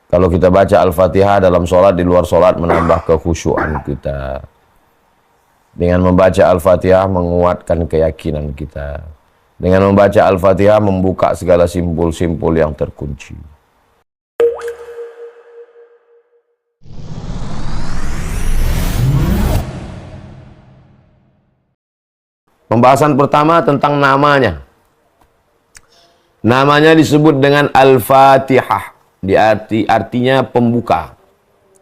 Kalau kita baca Al-Fatihah dalam sholat, di luar sholat, menambah kekhusyuan kita. Dengan membaca Al-Fatihah menguatkan keyakinan kita. Dengan membaca Al-Fatihah membuka segala simpul-simpul yang terkunci. Pembahasan pertama tentang namanya. Namanya disebut dengan Al-Fatihah. Artinya pembuka.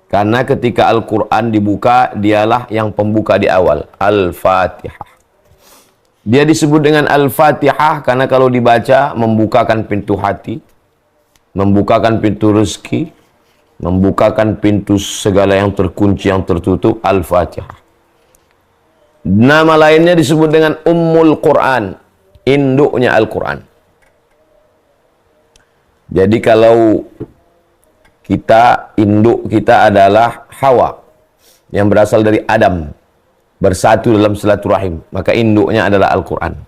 Karena ketika Al-Quran dibuka, dialah yang pembuka di awal. Al-Fatihah. Dia disebut dengan Al-Fatihah karena kalau dibaca, membukakan pintu hati, membukakan pintu rezeki, membukakan pintu segala yang terkunci, yang tertutup. Al-Fatihah. Nama lainnya disebut dengan Ummul Quran. Induknya Al-Quran. Jadi kalau induk kita adalah Hawa yang berasal dari Adam, bersatu dalam silaturahim, maka induknya adalah Al-Quran.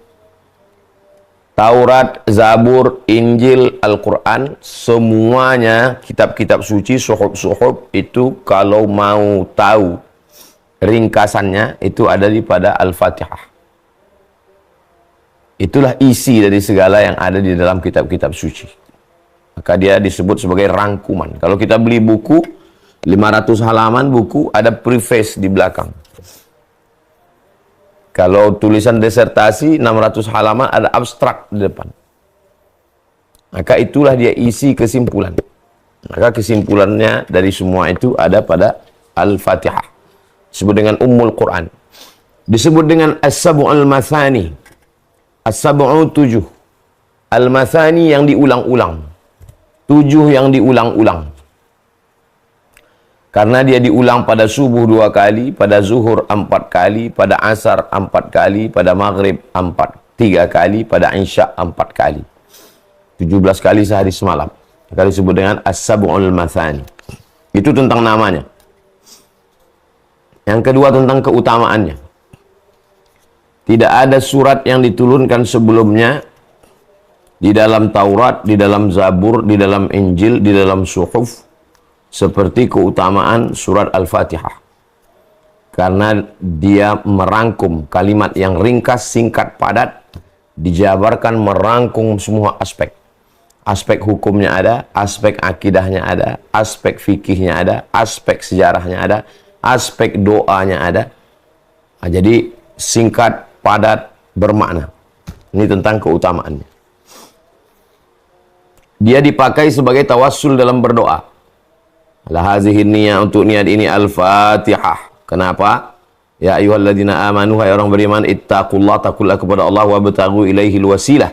Taurat, Zabur, Injil, Al-Quran, semuanya kitab-kitab suci, suhuf-suhuf itu kalau mau tahu ringkasannya itu ada pada Al-Fatihah. Itulah isi dari segala yang ada di dalam kitab-kitab suci. Maka dia disebut sebagai rangkuman. Kalau kita beli buku, 500 halaman buku, ada preface di belakang. Kalau tulisan disertasi, 600 halaman, ada abstrak di depan. Maka itulah dia isi kesimpulan. Maka kesimpulannya dari semua itu ada pada Al-Fatihah. Disebut dengan Ummul Quran. Disebut dengan As-Sab'ul Mathani. As-Sab'u 7. Al-Mathani yang diulang-ulang. 7 yang diulang-ulang. Karena dia diulang pada subuh 2 kali, pada zuhur 4 kali, pada asar 4 kali, pada maghrib 3 kali, pada isya 4 kali. 17 kali sehari semalam. Maka disebut dengan As-Sab'ul Mathani. Itu tentang namanya. Yang kedua tentang keutamaannya. Tidak ada surat yang diturunkan sebelumnya di dalam Taurat, di dalam Zabur, di dalam Injil, di dalam suhuf seperti keutamaan surat Al-Fatihah. Karena dia merangkum kalimat yang ringkas, singkat, padat, dijabarkan merangkum semua aspek. Aspek hukumnya ada, aspek akidahnya ada, aspek fikihnya ada, aspek sejarahnya ada, aspek doanya ada. Nah, jadi singkat, padat, bermakna. Ini tentang keutamaannya. Dia dipakai sebagai tawassul dalam berdoa. Lahazihi niyah, untuk niat ini Al-Fatihah. Kenapa? Ya ayyuhalladzina amanu, hai orang beriman, ittaqullah, takullah kepada Allah, wabtaghu ilaihil wasilah.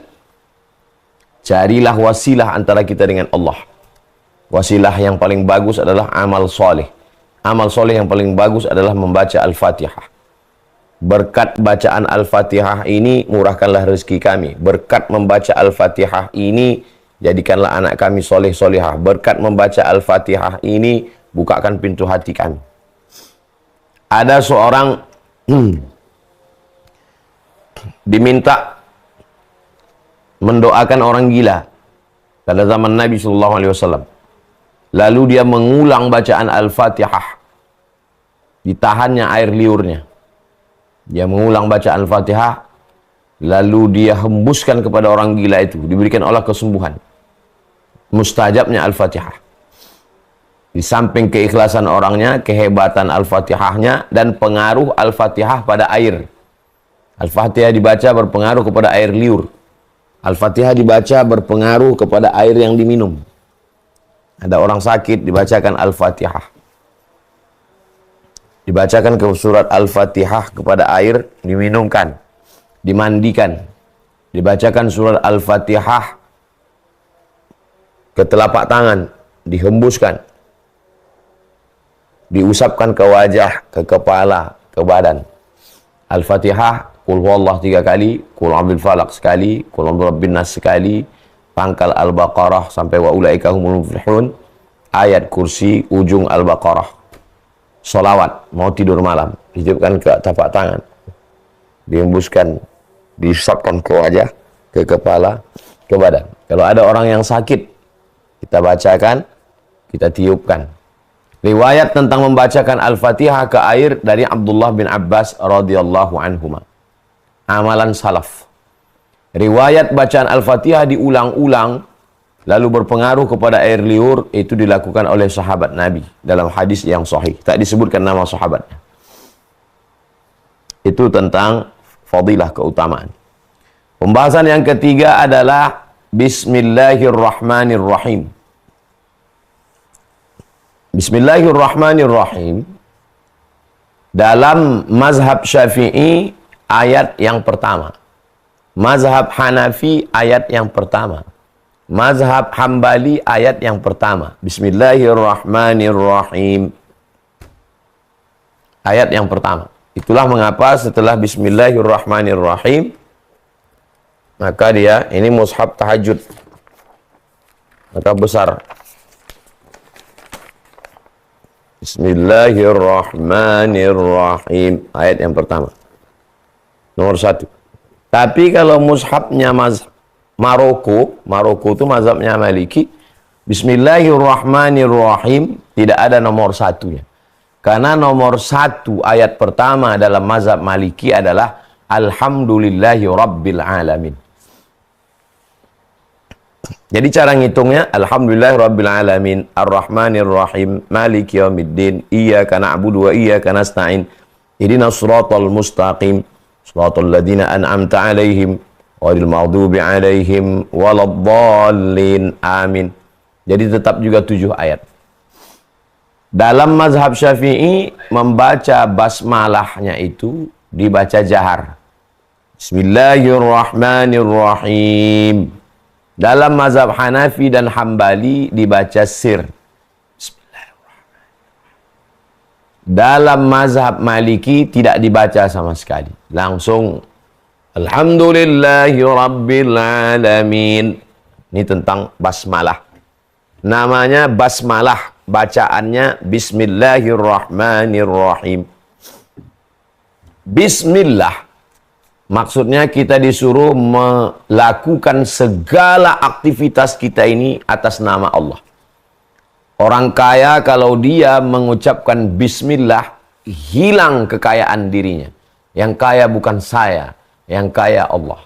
Carilah wasilah antara kita dengan Allah. Wasilah yang paling bagus adalah amal soleh. Amal soleh yang paling bagus adalah membaca Al-Fatihah. Berkat bacaan Al-Fatihah ini, murahkanlah rezeki kami. Berkat membaca Al-Fatihah ini, jadikanlah anak kami soleh-solehah. Berkat membaca Al-Fatihah ini, bukakan pintu hati kami. Ada seorang diminta mendoakan orang gila pada zaman Nabi SAW. Lalu dia mengulang bacaan Al-Fatihah. Ditahannya air liurnya. Dia mengulang bacaan Al-Fatihah. Lalu dia hembuskan kepada orang gila itu. Diberikan Allah kesembuhan. Mustajabnya Al-Fatihah. Di samping keikhlasan orangnya, kehebatan Al-Fatihahnya, dan pengaruh Al-Fatihah pada air. Al-Fatihah dibaca berpengaruh kepada air liur. Al-Fatihah dibaca berpengaruh kepada air yang diminum. Ada orang sakit, dibacakan Al-Fatihah. Dibacakan ke surat Al-Fatihah kepada air, diminumkan. Dimandikan, dibacakan surat Al-Fatihah ke telapak tangan, dihembuskan, diusapkan ke wajah, ke kepala, ke badan. Al-Fatihah, Qul huwallah 3 kali, Qul a'udzu falaq sekali, Qul a'udzu birabbin nas sekali, pangkal Al-Baqarah sampai wa ulaika humul muflihun, ayat kursi ujung Al-Baqarah. Solawat, mau tidur malam, ditiupkan ke telapak tangan, dihembuskan, diusapkan ke wajah, ke kepala, ke badan. Kalau ada orang yang sakit, kita bacakan, kita tiupkan. Riwayat tentang membacakan Al-Fatihah ke air dari Abdullah bin Abbas radhiyallahu anhuma. Amalan salaf. Riwayat bacaan Al-Fatihah diulang-ulang lalu berpengaruh kepada air liur, itu dilakukan oleh sahabat Nabi dalam hadis yang sahih. Tak disebutkan nama sahabatnya. Itu tentang fadilah, keutamaan. Pembahasan yang ketiga adalah Bismillahirrahmanirrahim. Bismillahirrahmanirrahim. Dalam mazhab Syafi'i ayat yang pertama. Mazhab Hanafi ayat yang pertama. Mazhab Hambali ayat yang pertama. Bismillahirrahmanirrahim. Ayat yang pertama. Itulah mengapa setelah Bismillahirrahmanirrahim, maka dia, ini mushaf tahajud, maka besar. Bismillahirrahmanirrahim. Ayat yang pertama. Nomor 1. Tapi kalau mushafnya Maroko itu mazhabnya Maliki, Bismillahirrahmanirrahim tidak ada nomor 1-nya. Karena nomor 1 ayat pertama dalam mazhab Maliki adalah Alhamdulillahi Rabbil Alamin. Jadi cara ngitungnya, Alhamdulillahi Rabbil Alamin, Ar-Rahmanir-Rahim, Maliki Yawmiddin, Iyyaka na'budu wa iyyaka nasta'in, Ihdinas siratal mustaqim, siratal ladzina an'amta 'alaihim, ghairil maghdubi 'alaihim waladdallin. Amin. Jadi tetap juga 7 ayat. Dalam mazhab Syafi'i, membaca basmalahnya itu dibaca jahar. Bismillahirrahmanirrahim. Dalam mazhab Hanafi dan Hambali dibaca sir. Bismillahirrahmanirrahim. Dalam mazhab Maliki tidak dibaca sama sekali. Langsung Alhamdulillahi Rabbil Alamin. Ini tentang basmalah. Namanya basmalah. Bacaannya Bismillahirrahmanirrahim. Bismillah. Maksudnya kita disuruh melakukan segala aktivitas kita ini atas nama Allah. Orang kaya kalau dia mengucapkan Bismillah, hilang kekayaan dirinya. Yang kaya bukan saya, yang kaya Allah.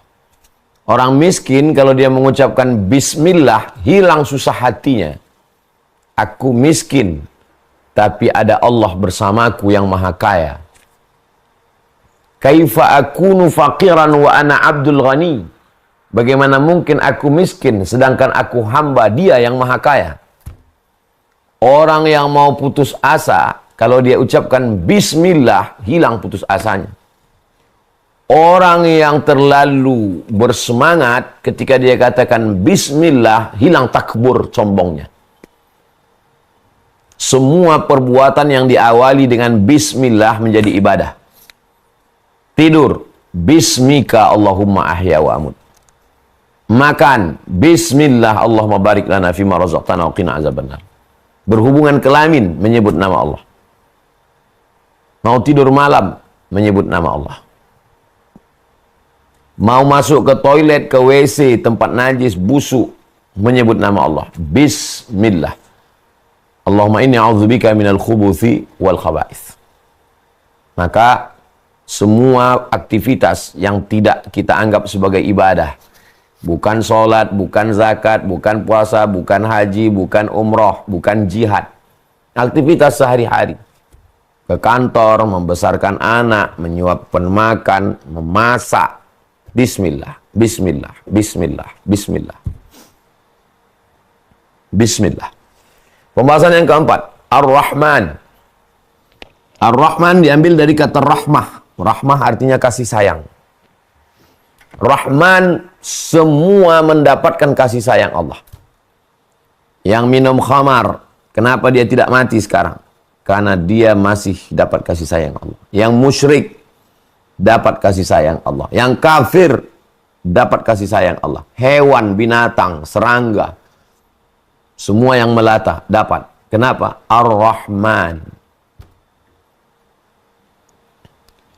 Orang miskin kalau dia mengucapkan Bismillah, hilang susah hatinya. Aku miskin, tapi ada Allah bersamaku yang maha kaya. Kaifa akunu faqiran wa ana abdul ghani. Bagaimana mungkin aku miskin, sedangkan aku hamba dia yang maha kaya. Orang yang mau putus asa, kalau dia ucapkan Bismillah, hilang putus asanya. Orang yang terlalu bersemangat, ketika dia katakan Bismillah, hilang takbur, sombongnya. Semua perbuatan yang diawali dengan Bismillah menjadi ibadah. Tidur, Bismika Allahumma ahya wa amut. Makan, Bismillah Allahumma barik lana fima razaqtana wa qina azabannar. Berhubungan kelamin, menyebut nama Allah. Mau tidur malam, menyebut nama Allah. Mau masuk ke toilet, ke WC, tempat najis, busuk, menyebut nama Allah. Bismillah. Allahumma inni a'udzubika minal khubuthi wal khaba'ith. Maka semua aktivitas yang tidak kita anggap sebagai ibadah, bukan sholat, bukan zakat, bukan puasa, bukan haji, bukan umroh, bukan jihad, aktivitas sehari-hari, ke kantor, membesarkan anak, menyuapkan makan, memasak, Bismillah, Bismillah, Bismillah, Bismillah, Bismillah. Pembahasan yang keempat, Ar-Rahman. Ar-Rahman diambil dari kata rahmah. Rahmah artinya kasih sayang. Rahman, semua mendapatkan kasih sayang Allah. Yang minum khamar, kenapa dia tidak mati sekarang? Karena dia masih dapat kasih sayang Allah. Yang musyrik, dapat kasih sayang Allah. Yang kafir, dapat kasih sayang Allah. Hewan, binatang, serangga, semua yang melata dapat. Kenapa? Ar-Rahman.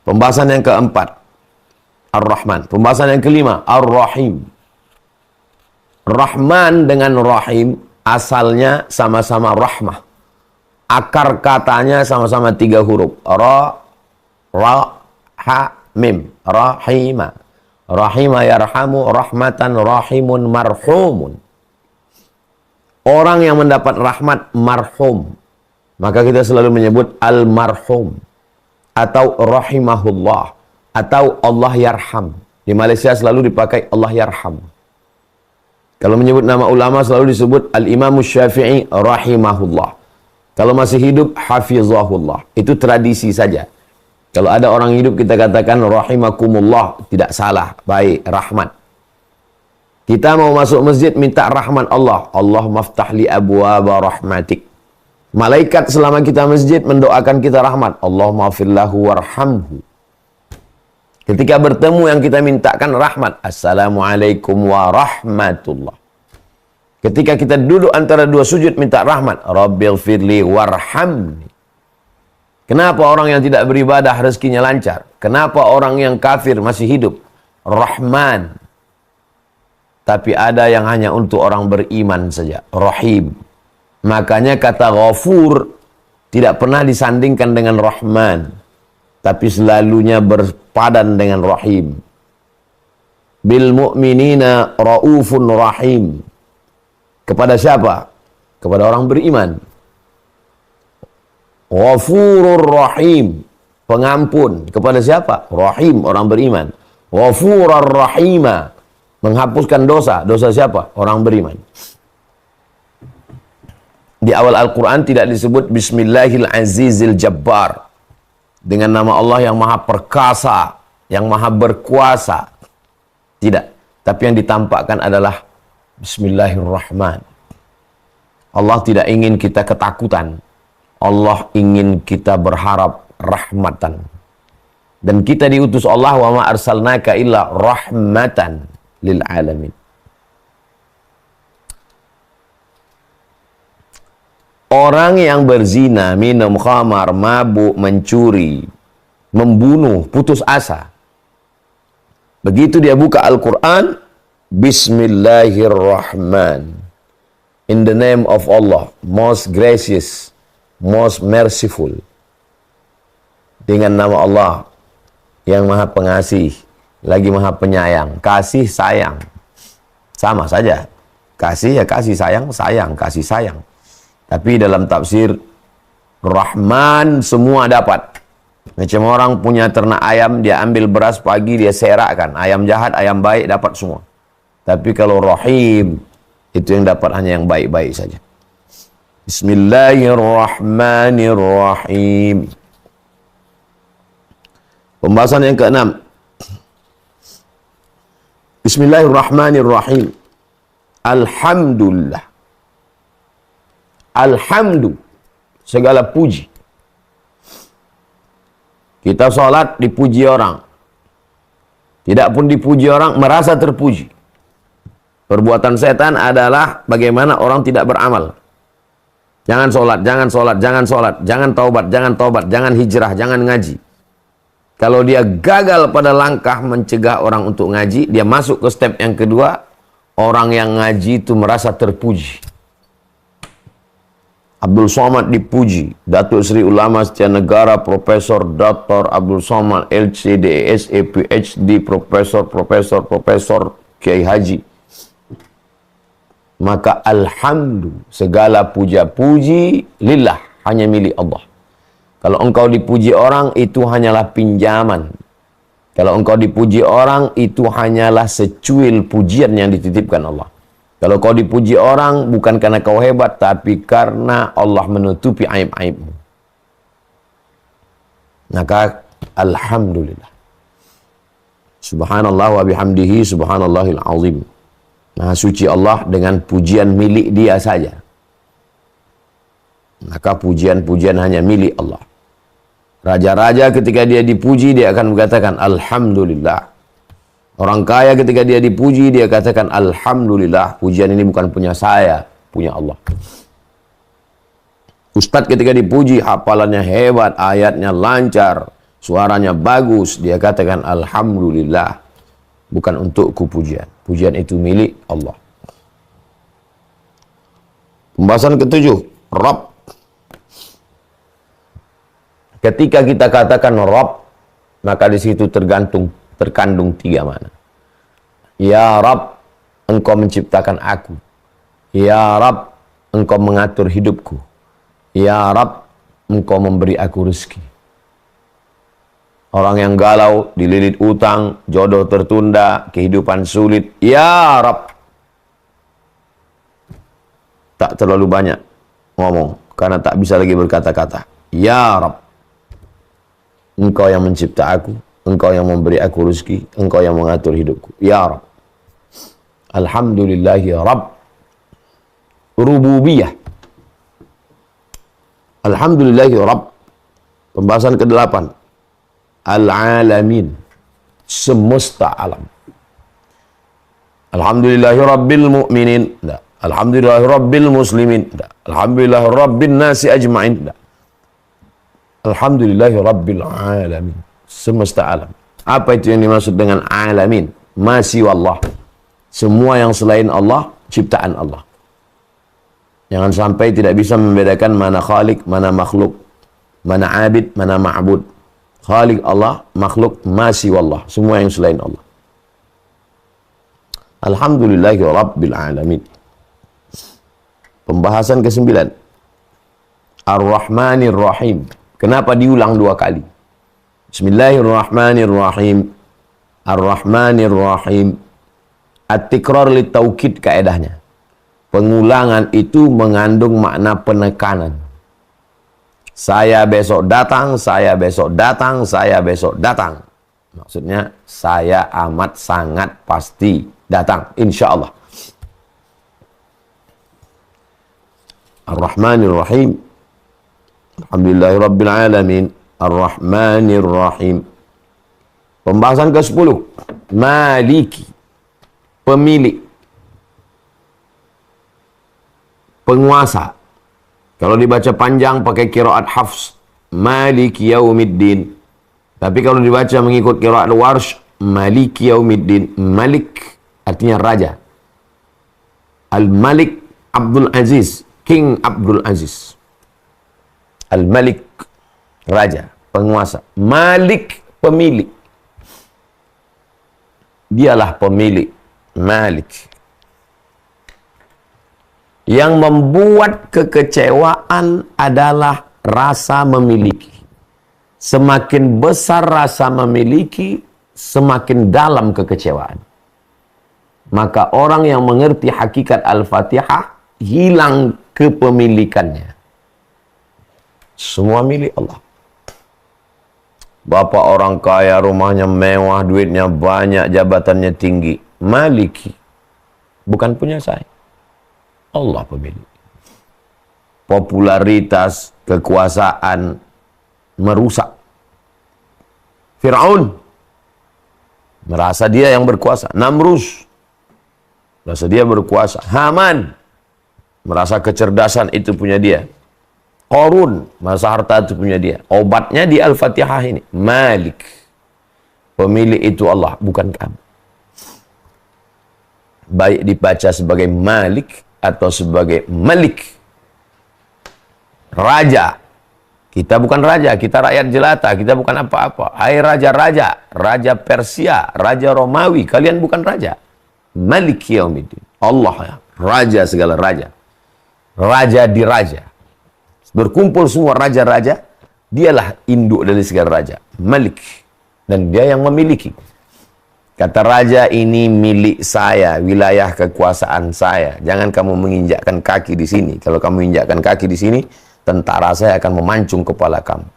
Pembahasan yang keempat, Ar-Rahman. Pembahasan yang kelima, Ar-Rahim. Rahman dengan Rahim asalnya sama-sama rahmah. Akar katanya sama-sama 3 huruf. Mim. Rahima. Rahima yarhamu rahmatan rahimun marhumun. Orang yang mendapat rahmat marhum. Maka kita selalu menyebut almarhum. Atau rahimahullah. Atau Allah yarham. Di Malaysia selalu dipakai Allah yarham. Kalau menyebut nama ulama selalu disebut Al-Imam Syafi'i rahimahullah. Kalau masih hidup hafizahullah. Itu tradisi saja. Kalau ada orang hidup kita katakan rahimakumullah, tidak salah, baik, rahmat. Kita mau masuk masjid minta rahmat Allah. Allah maftah li abwaba rahmatik. Malaikat selama kita masjid mendoakan kita rahmat. Allah maghfirlahu warhamhu. Ketika bertemu yang kita mintakan rahmat. Assalamualaikum warahmatullah. Ketika kita duduk antara 2 sujud minta rahmat. Rabbighfirli warhamni. Kenapa orang yang tidak beribadah rezekinya lancar? Kenapa orang yang kafir masih hidup? Rahman. Tapi ada yang hanya untuk orang beriman saja. Rahim. Makanya kata Ghafur tidak pernah disandingkan dengan Rahman. Tapi selalunya berpadan dengan Rahim. Bil mu'minina ra'ufun rahim. Kepada siapa? Kepada orang beriman. Ghafurur rahim. Pengampun. Kepada siapa? Rahim, orang beriman. Ghafurur rahima. Menghapuskan dosa. Dosa siapa? Orang beriman. Di awal Al-Quran tidak disebut Bismillahil Azizil Jabbar. Dengan nama Allah yang maha perkasa. Yang maha berkuasa. Tidak. Tapi yang ditampakkan adalah Bismillahirrahman. Allah tidak ingin kita ketakutan. Allah ingin kita berharap rahmatan. Dan kita diutus Allah wa ma arsalnaka illa rahmatan lil alamin. Orang yang berzina, minum khamar, mabuk, mencuri, membunuh, putus asa. Begitu dia buka Al-Quran, Bismillahirrahman. In the name of Allah, most gracious, most merciful. Dengan nama Allah yang maha pengasih, lagi maha penyayang. Kasih, sayang. Sama saja. Kasih ya kasih, sayang, sayang, kasih, sayang. Tapi dalam tafsir Rahman semua dapat. Macam orang punya ternak ayam, dia ambil beras pagi, dia serakkan. Ayam jahat, ayam baik dapat semua. Tapi kalau Rahim, itu yang dapat hanya yang baik-baik saja. Bismillahirrahmanirrahim. Pembahasan yang ke-6. Bismillahirrahmanirrahim. Alhamdulillah. Alhamdu, segala puji. Kita sholat dipuji orang. Tidak pun dipuji orang, merasa terpuji. Perbuatan setan adalah bagaimana orang tidak beramal. Jangan sholat, jangan sholat, jangan sholat, jangan taubat, jangan taubat, jangan hijrah, jangan ngaji. Kalau dia gagal pada langkah mencegah orang untuk ngaji, dia masuk ke step yang kedua, orang yang ngaji itu merasa terpuji. Abdul Somad dipuji, Datuk Seri Ulama Setia Negara, Profesor Dr. Abdul Somad, LCD, SA, PhD, Profesor, Kiai Haji. Maka alhamdulillah, segala puja-puji lillah, hanya milik Allah. Kalau engkau dipuji orang, itu hanyalah pinjaman. Kalau engkau dipuji orang, itu hanyalah secuil pujian yang dititipkan Allah. Kalau kau dipuji orang, bukan karena kau hebat, tapi karena Allah menutupi aib-aibmu. Maka, alhamdulillah. Subhanallah wa bihamdihi, subhanallahil azim. Maha suci Allah dengan pujian milik dia saja. Maka pujian-pujian hanya milik Allah. Raja-raja ketika dia dipuji, dia akan mengatakan, alhamdulillah. Orang kaya ketika dia dipuji, dia katakan, alhamdulillah, pujian ini bukan punya saya, punya Allah. Ustadz ketika dipuji, hafalannya hebat, ayatnya lancar, suaranya bagus, dia katakan, alhamdulillah, bukan untukku pujian. Pujian itu milik Allah. Pembahasan ketujuh, Rabb. Ketika kita katakan Rabb, maka di situ terkandung tiga makna. Ya Rabb, Engkau menciptakan aku. Ya Rabb, Engkau mengatur hidupku. Ya Rabb, Engkau memberi aku rezeki. Orang yang galau, dililit utang, jodoh tertunda, kehidupan sulit. Ya Rabb. Tak terlalu banyak ngomong, karena tak bisa lagi berkata-kata. Ya Rabb. Engkau yang mencipta aku, Engkau yang memberi aku rezeki, Engkau yang mengatur hidupku. Ya Rabb. Alhamdulillahi Rabb. Rububiyah. Alhamdulillahi Rabb. Pembahasan ke-8. Al-alamin. Semesta alam. Alhamdulillahi Rabbil mu'minin. Tidak. Alhamdulillahi Rabbil muslimin. Tidak. Alhamdulillahi Rabbin nasi ajma'in. Tidak. Alhamdulillahi Rabbil alamin. Semesta alam. Apa itu yang dimaksud dengan alamin? Masih wallah. Semua yang selain Allah, ciptaan Allah. Jangan sampai tidak bisa membedakan mana khalik, mana makhluk. Mana abid, mana ma'bud. Khalik Allah, makhluk masih wallah. Semua yang selain Allah. Alhamdulillahi Rabbil alamin. Pembahasan ke-9. Ar-Rahmanir Rahim. Kenapa diulang 2 kali? Bismillahirrahmanirrahim. Ar-Rahmanir Rahim. At-tikrar li taukid kaedahnya. Pengulangan itu mengandung makna penekanan. Saya besok datang, saya besok datang, saya besok datang. Maksudnya saya amat sangat pasti datang, insya Allah. Ar-Rahmanir Rahim. Alhamdulillahi Rabbil Alamin. Ar-Rahmanir Rahim. Pembahasan ke-10. Maliki. Pemilik. Penguasa. Kalau dibaca panjang pakai qiraat Hafs. Maliki Yaumiddin. Tapi kalau dibaca mengikut qiraat Warsh. Maliki Yaumiddin. Malik artinya raja. Al-Malik Abdul Aziz. King Abdul Aziz. Al-Malik, raja, penguasa. Malik, pemilik. Dialah pemilik. Malik. Yang membuat kekecewaan adalah rasa memiliki. Semakin besar rasa memiliki, semakin dalam kekecewaan. Maka orang yang mengerti hakikat Al-Fatihah, hilang kepemilikannya. Semua milik Allah. Bapak orang kaya, rumahnya mewah, duitnya banyak, jabatannya tinggi. Maliki. Bukan punya saya. Allah pemilik. Popularitas, kekuasaan, merusak. Fir'aun. Merasa dia yang berkuasa. Namrus. Merasa dia berkuasa. Haman. Merasa kecerdasan itu punya dia. Qarun, merasa harta itu punya dia. Obatnya di Al-Fatihah ini. Malik. Pemilik itu Allah, bukan kamu. Baik dibaca sebagai Malik atau sebagai Malik. Raja. Kita bukan raja, kita rakyat jelata, kita bukan apa-apa. Hai raja-raja, raja Persia, raja Romawi, kalian bukan raja. Malik Yaumiddin. Allah ya, raja segala raja. Raja di raja. Berkumpul semua raja-raja, dialah induk dari segala raja. Malik. Dan dia yang memiliki. Kata raja, ini milik saya, wilayah kekuasaan saya. Jangan kamu menginjakkan kaki di sini. Kalau kamu injakkan kaki di sini, tentara saya akan memancung kepala kamu.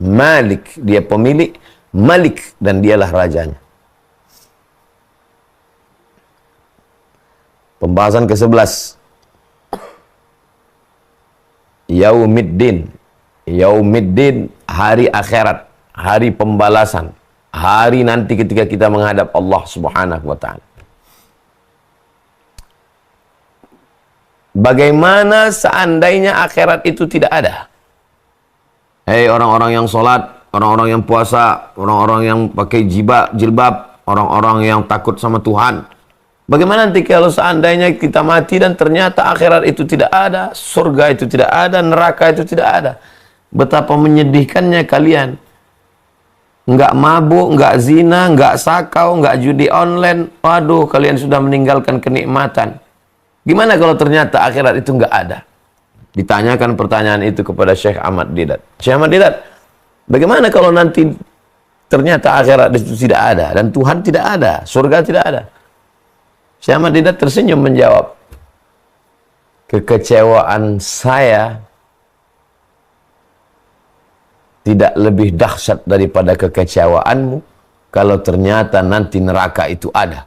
Malik, dia pemilik. Malik, dan dialah rajanya. Pembahasan ke-11. Yaumiddin. Yaumiddin, hari akhirat, hari pembalasan, hari nanti ketika kita menghadap Allah Subhanahu wa ta'ala. Bagaimana seandainya akhirat itu tidak ada? Hei orang-orang yang sholat, orang-orang yang puasa, orang-orang yang pakai jilbab, orang-orang yang takut sama Tuhan. Bagaimana nanti kalau seandainya kita mati dan ternyata akhirat itu tidak ada, surga itu tidak ada, neraka itu tidak ada? Betapa menyedihkannya kalian. Nggak mabuk, nggak zina, nggak sakau, nggak judi online. Waduh, kalian sudah meninggalkan kenikmatan. Gimana kalau ternyata akhirat itu nggak ada? Ditanyakan pertanyaan itu kepada Syekh Ahmad Didat. Syekh Ahmad Didat, bagaimana kalau nanti ternyata akhirat itu tidak ada dan Tuhan tidak ada, surga tidak ada? Syekh Ahmad Didat tersenyum menjawab, kekecewaan saya tidak lebih dahsyat daripada kekecewaanmu kalau ternyata nanti neraka itu ada.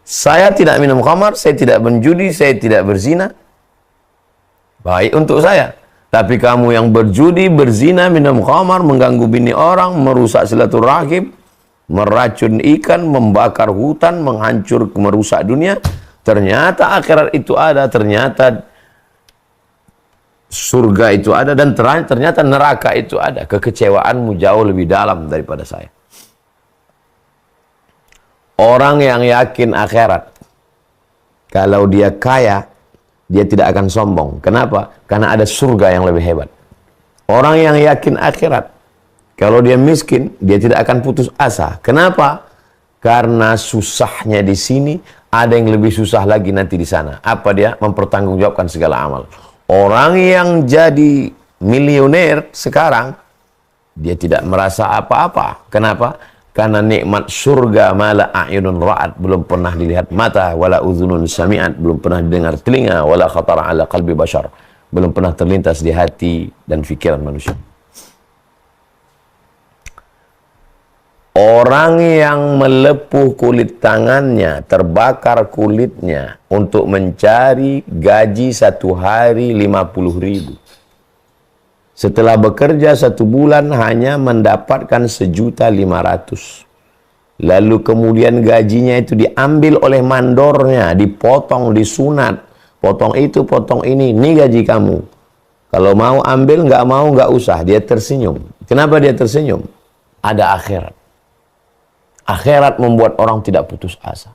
Saya tidak minum khamar, saya tidak menjudi, saya tidak berzina. Baik untuk saya. Tapi kamu yang berjudi, berzina, minum khamar, mengganggu bini orang, merusak silaturahim, meracun ikan, membakar hutan, menghancur, merusak dunia. Ternyata akhirat itu ada, ternyata surga itu ada, dan ternyata neraka itu ada. Kekecewaanmu jauh lebih dalam daripada saya. Orang yang yakin akhirat, kalau dia kaya, dia tidak akan sombong. Kenapa? Karena ada surga yang lebih hebat. Orang yang yakin akhirat, kalau dia miskin, dia tidak akan putus asa. Kenapa? Karena susahnya di sini, ada yang lebih susah lagi nanti di sana. Apa dia? Mempertanggungjawabkan segala amal. Orang yang jadi milioner sekarang, dia tidak merasa apa-apa. Kenapa? Karena nikmat surga mala a'yunun ra'at, belum pernah dilihat mata, wala udhunun sami'at, belum pernah didengar telinga, wala khatara ala qalbi bashar, belum pernah terlintas di hati dan pikiran manusia. Orang yang melepuh kulit tangannya, terbakar kulitnya untuk mencari gaji satu hari 50.000. Setelah bekerja 1 bulan hanya mendapatkan 1.500.000. Lalu kemudian gajinya itu diambil oleh mandornya, dipotong, disunat. Potong itu, potong ini. Ini gaji kamu. Kalau mau ambil, nggak mau, nggak usah. Dia tersenyum. Kenapa dia tersenyum? Ada akhirat. Akhirat membuat orang tidak putus asa.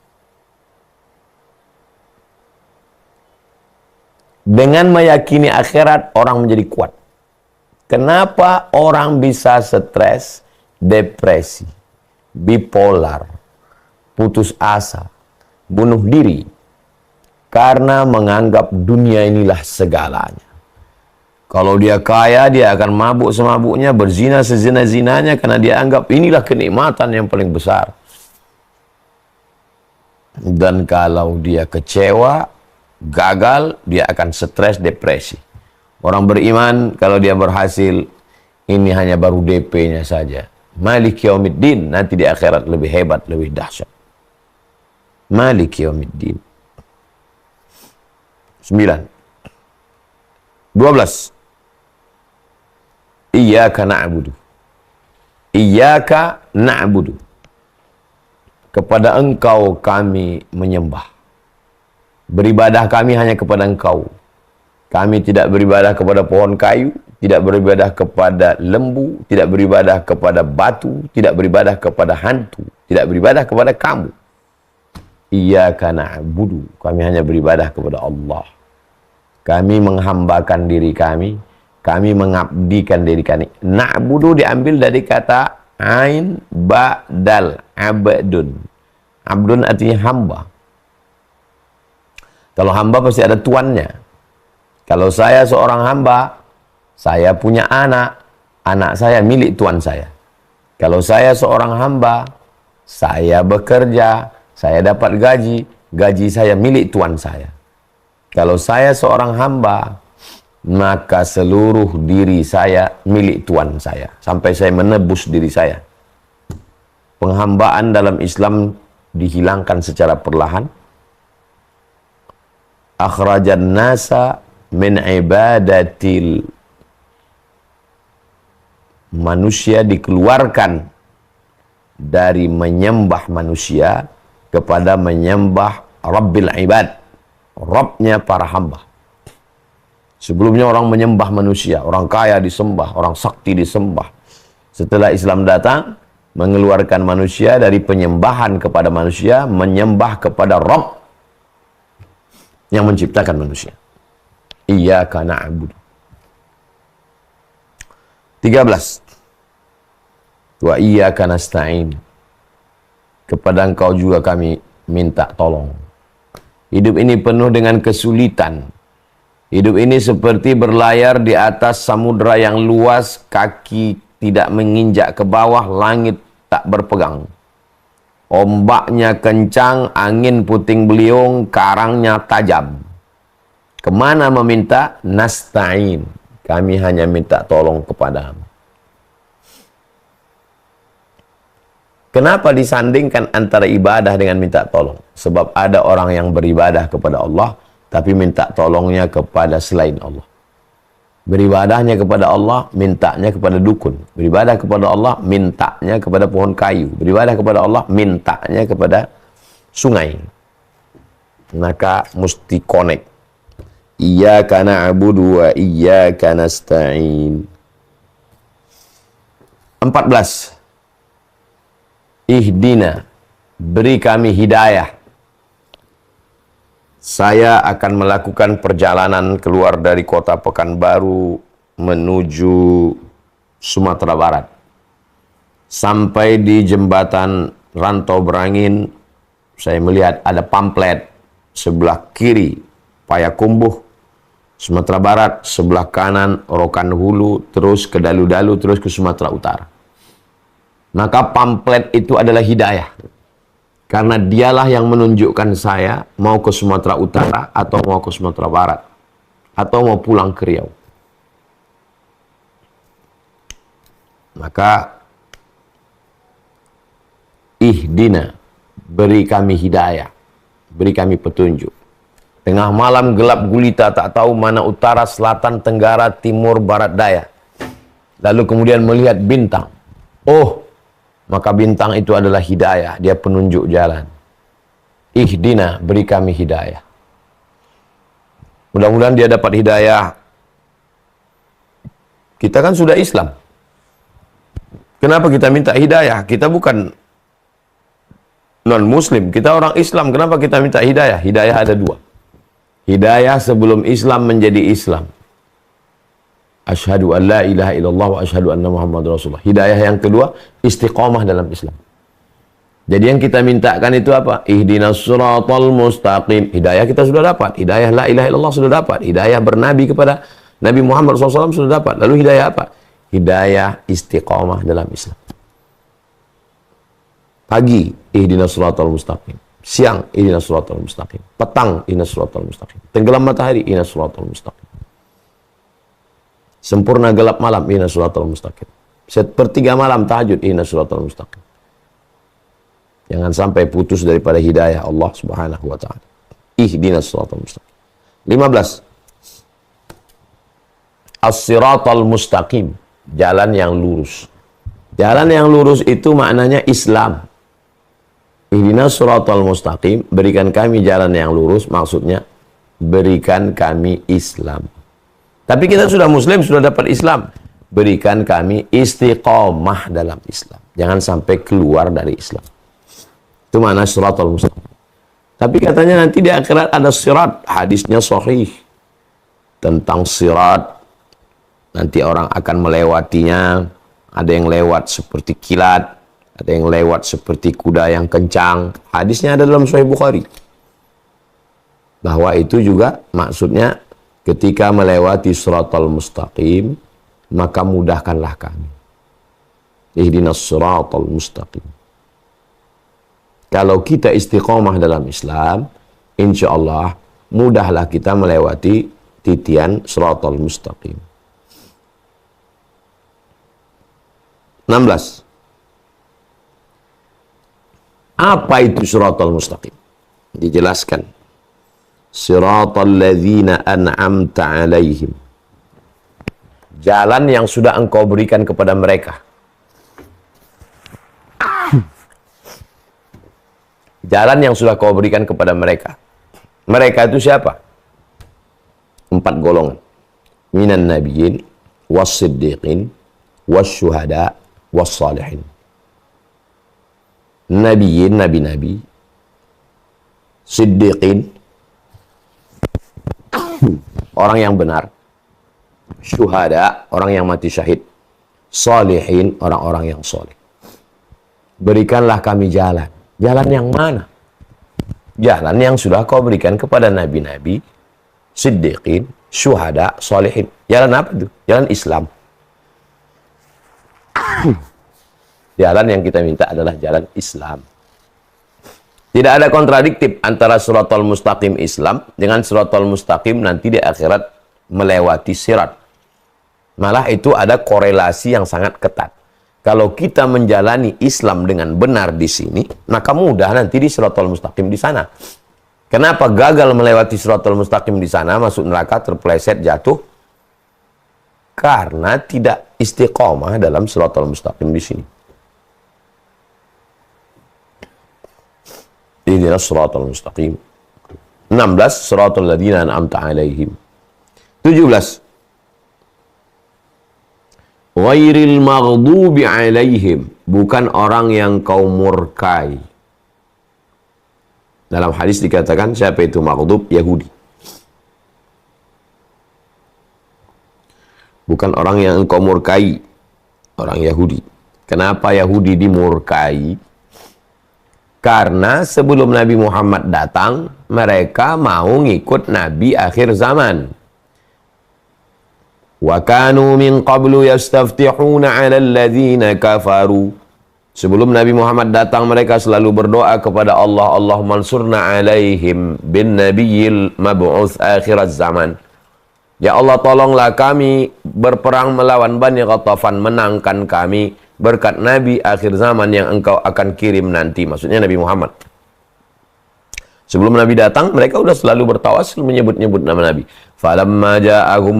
Dengan meyakini akhirat, orang menjadi kuat. Kenapa orang bisa stres, depresi, bipolar, putus asa, bunuh diri? Karena menganggap dunia inilah segalanya. Kalau dia kaya, dia akan mabuk semabuknya, berzina sezina-zinanya, karena dia anggap inilah kenikmatan yang paling besar. Dan kalau dia kecewa, gagal, dia akan stres, depresi. Orang beriman, kalau dia berhasil, ini hanya baru DP-nya saja. Malik Yaumiddin, nanti di akhirat lebih hebat, lebih dahsyat. Malik Yaumiddin. 9. 12. Iyyaka na'budu. Iyyaka na'budu. Kepada engkau kami menyembah. Beribadah kami hanya kepada engkau. Kami tidak beribadah kepada pohon kayu, tidak beribadah kepada lembu, tidak beribadah kepada batu, tidak beribadah kepada hantu, tidak beribadah kepada kamu. Iyyaka na'budu. Kami hanya beribadah kepada Allah. Kami menghambakan diri kami mengabdikan diri kami. Na'budu diambil dari kata ain badal abdun. Abdun artinya hamba. Kalau hamba pasti ada tuannya. Kalau saya seorang hamba, saya punya anak saya milik tuan saya. Kalau saya seorang hamba, saya bekerja, saya dapat gaji saya milik tuan saya. Kalau saya seorang hamba, maka seluruh diri saya milik tuan saya, sampai saya menebus diri saya. Penghambaan dalam Islam dihilangkan secara perlahan. Akhrajan nasa min ibadatil, manusia dikeluarkan dari menyembah manusia kepada menyembah Rabbil Ibad, Rabbnya para hamba. Sebelumnya orang menyembah manusia, orang kaya disembah, orang sakti disembah. Setelah Islam datang, mengeluarkan manusia dari penyembahan kepada manusia, menyembah kepada Rabb yang menciptakan manusia. Iyyaka na'budu. 13. Wa iyyaka nasta'in. Kepada Engkau juga kami minta tolong. Hidup ini penuh dengan kesulitan. Hidup ini seperti berlayar di atas samudra yang luas, kaki tidak menginjak ke bawah, langit tak berpegang. Ombaknya kencang, angin puting beliung, karangnya tajam. Kemana meminta? Nasta'in. Kami hanya minta tolong kepadamu. Kenapa disandingkan antara ibadah dengan minta tolong? Sebab ada orang yang beribadah kepada Allah, tapi minta tolongnya kepada selain Allah. Beribadahnya kepada Allah, mintanya kepada dukun. Beribadah kepada Allah, mintanya kepada pohon kayu. Beribadah kepada Allah, mintanya kepada sungai. Maka mesti connect. Iyyaka na'budu wa iyyaka nasta'in. 14. Ihdina, beri kami hidayah. Saya akan melakukan perjalanan keluar dari kota Pekanbaru menuju Sumatera Barat. Sampai di jembatan Rantau Berangin, saya melihat ada pamflet sebelah kiri Payakumbuh, Sumatera Barat, sebelah kanan Rokan Hulu, terus ke Dalu-Dalu, terus ke Sumatera Utara. Maka pamflet itu adalah hidayah. Karena dialah yang menunjukkan saya mau ke Sumatera Utara atau mau ke Sumatera Barat. Atau mau pulang ke Riau. Maka ihdina, beri kami hidayah. Beri kami petunjuk. Tengah malam gelap gulita, tak tahu mana utara, selatan, tenggara, timur, barat, daya. Lalu kemudian melihat bintang. Oh, maka bintang itu adalah hidayah. Dia penunjuk jalan. Ihdina, beri kami hidayah. Mudah-mudahan dia dapat hidayah. Kita kan sudah Islam. Kenapa kita minta hidayah? Kita bukan non-muslim. Kita orang Islam. Kenapa kita minta hidayah? Hidayah ada dua. Hidayah sebelum Islam menjadi Islam. Asyhadu an la ilaha illallah wa asyhadu anna Muhammadar Rasulullah. Hidayah yang kedua, istiqamah dalam Islam. Jadi yang kita mintakan itu apa? Ihdinas siratal mustaqim. Hidayah kita sudah dapat. Hidayah la ilaha illallah sudah dapat. Hidayah bernabi kepada Nabi Muhammad SAW sudah dapat. Lalu hidayah apa? Hidayah istiqamah dalam Islam. Pagi, ihdinas siratal mustaqim. Siang, ihdinas siratal mustaqim. Petang, ihdinas siratal mustaqim. Tenggelam matahari, ihdinas siratal mustaqim. Sempurna gelap malam, ihdinas siratal mustaqim. Sepertiga malam tahajud, ihdinas siratal mustaqim. Jangan sampai putus daripada hidayah Allah Subhanahu wa taala. Ihdinas siratal mustaqim. 15. As-siratal mustaqim, jalan yang lurus. Jalan yang lurus itu maknanya Islam. Ihdinas siratal mustaqim, berikan kami jalan yang lurus, maksudnya berikan kami Islam. Tapi kita sudah muslim, sudah dapat Islam. Berikan kami istiqamah dalam Islam. Jangan sampai keluar dari Islam. Itu mana siratal mustaqim. Tapi katanya nanti di akhirat ada sirat. Hadisnya sahih. Tentang sirat. Nanti orang akan melewatinya. Ada yang lewat seperti kilat. Ada yang lewat seperti kuda yang kencang. Hadisnya ada dalam Sahih Bukhari. Bahwa itu juga maksudnya ketika melewati siratal mustaqim, maka mudahkanlah kami. Ihdinas siratal mustaqim. Kalau kita istiqomah dalam Islam, insya Allah mudahlah kita melewati titian siratal mustaqim. 16. Apa itu siratal mustaqim? Dijelaskan. Siratal ladzina an'amta alaihim. Jalan yang sudah engkau berikan kepada mereka. Jalan yang sudah kau berikan kepada mereka. Mereka itu siapa? 4 golongan. Minan nabiyyin, was-siddiqin, was-syuhada, was-salihin. nabiyyin, nabi-nabi, siddiqin, orang yang benar, syuhada, orang yang mati syahid, salihin, orang-orang yang soleh. Berikanlah kami jalan. Jalan yang mana? Jalan yang sudah kau berikan kepada nabi-nabi, siddiqin, syuhada, salihin. Jalan apa itu? Jalan Islam. Jalan yang kita minta adalah jalan Islam. Tidak ada kontradiktif antara siratal mustaqim Islam dengan siratal mustaqim nanti di akhirat melewati sirat. Malah itu ada korelasi yang sangat ketat. Kalau kita menjalani Islam dengan benar di sini, maka mudah nanti di siratal mustaqim di sana. Kenapa gagal melewati siratal mustaqim di sana, masuk neraka, terpeleset, jatuh? Karena tidak istiqomah dalam siratal mustaqim di sini. Ihdinas siratal mustaqim. 16, siratal ladzina an'amta 'alaihim. 17, ghairil maghdubi 'alaihim, bukan orang yang kau murkai. Dalam hadis dikatakan siapa itu maghdub? Yahudi. Bukan orang yang engkau murkai, orang Yahudi. Kenapa Yahudi dimurkai? Karena sebelum Nabi Muhammad datang, mereka mau ngikut Nabi akhir zaman. Wa kanu min qablu yastaftihuna 'ala alladhina kafaru. Sebelum Nabi Muhammad datang, mereka selalu berdoa kepada Allah, Allahumma ansurna 'alaihim bin nabiyyil mab'uts akhiraz zaman. Ya Allah, tolonglah kami berperang melawan Bani Ghatafan, menangkan kami berkat Nabi akhir zaman yang engkau akan kirim nanti. Maksudnya Nabi Muhammad. Sebelum Nabi datang, mereka sudah selalu bertawasul menyebut-nyebut nama Nabi. Falamma ja'ahum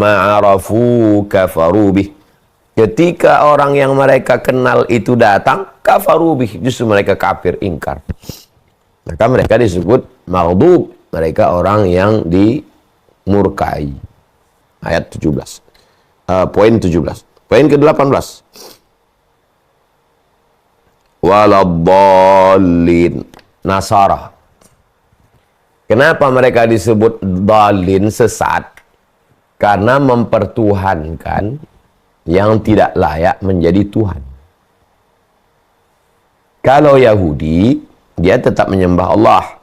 ma'arafu kafaru bih. Ketika orang yang mereka kenal itu datang, kafaru bih, justru mereka kafir, ingkar. Maka mereka disebut maghdub, mereka orang yang dimurkai. Ayat 17. Poin 17. Poin ke-18. Waladdallin, Nasara. Kenapa mereka disebut dhalin, sesat? Karena mempertuhankan yang tidak layak menjadi Tuhan. Kalau Yahudi, dia tetap menyembah Allah,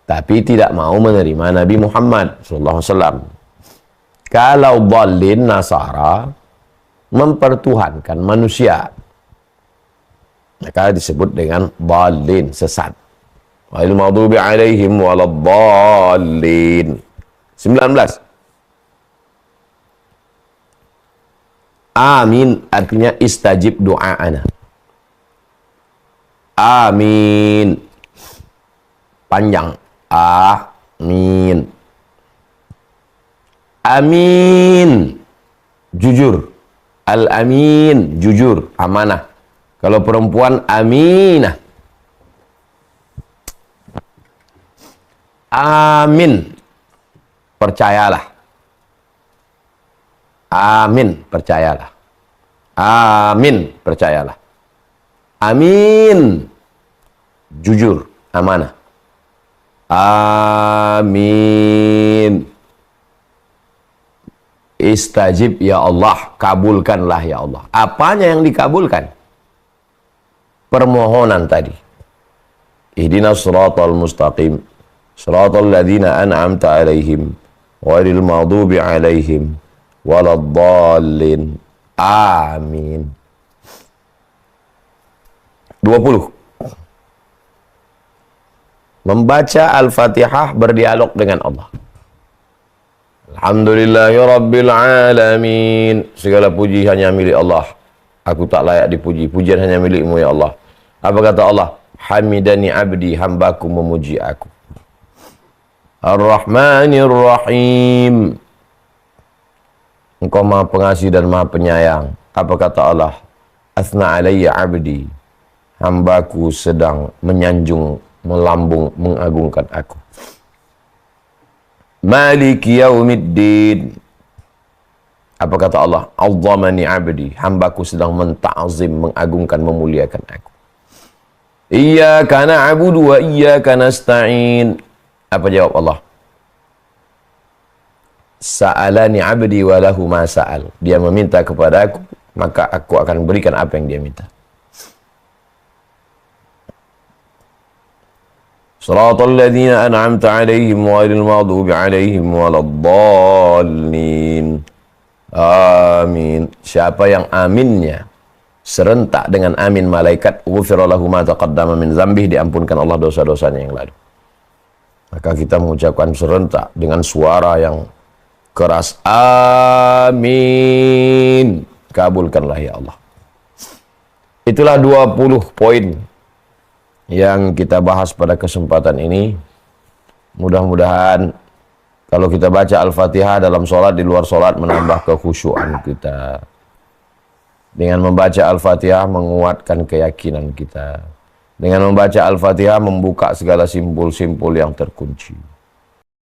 tapi tidak mau menerima Nabi Muhammad SAW. Kalau dhalin, Nasara, mempertuhankan manusia, maka disebut dengan dhalin, sesat. Wal maghdubi 'alaihim waladdallin. 19. Amin artinya istajib du'aana. Amin. Panjang. Amin. Amin, jujur. Al-amin, jujur, amanah. Kalau perempuan, aminah. Amin, percayalah. Amin, percayalah. Amin, percayalah. Amin, jujur, amanah. Amin. Istajib ya Allah, kabulkanlah ya Allah. Apanya yang dikabulkan? Permohonan tadi. Ihdinas siratal mustaqim, siratal ladzina an'amta 'alaihim, ghairil maghdubi 'alaihim waladdallin. Amin. 20. Membaca Al-Fatihah berdialog dengan Allah. Alhamdulillahi Rabbil Alamin. Segala puji hanya milik Allah. Aku tak layak dipuji. Pujian hanya milikmu ya Allah. Apa kata Allah? Hamidani abdi, hambaku memuji aku. Ar-Rahmanir Rahim. Engkau maha pengasih dan maha penyayang. Apa kata Allah? Asna alayya abdi. Hambaku sedang menyanjung, melambung, mengagungkan aku. Maliki yaumiddin. Apa kata Allah? Azzamani abdi, hambaku sedang menta'zim, mengagungkan, memuliakan aku. Iyyaka na'budu wa iyyaka nasta'in. Apa jawab Allah? Sa'alani abdi wa lahu ma sa'al. Dia meminta kepada aku, maka aku akan berikan apa yang dia minta. Shiratal ladzina an'amta 'alaihim ghairil maghdubi 'alaihim waladdallin. Amin. Siapa yang aminnya serentak dengan amin malaikat, ghufira lahu ma taqaddama min dzambih, diampunkan Allah dosa-dosanya yang lalu. Maka kita mengucapkan serentak dengan suara yang keras, amin. Kabulkanlah ya Allah. Itulah 20 poin yang kita bahas pada kesempatan ini. Mudah-mudahan kalau kita baca Al-Fatihah dalam sholat, di luar sholat, menambah kekhusyuan kita. Dengan membaca Al-Fatihah menguatkan keyakinan kita. Dengan membaca Al-Fatihah membuka segala simpul-simpul yang terkunci.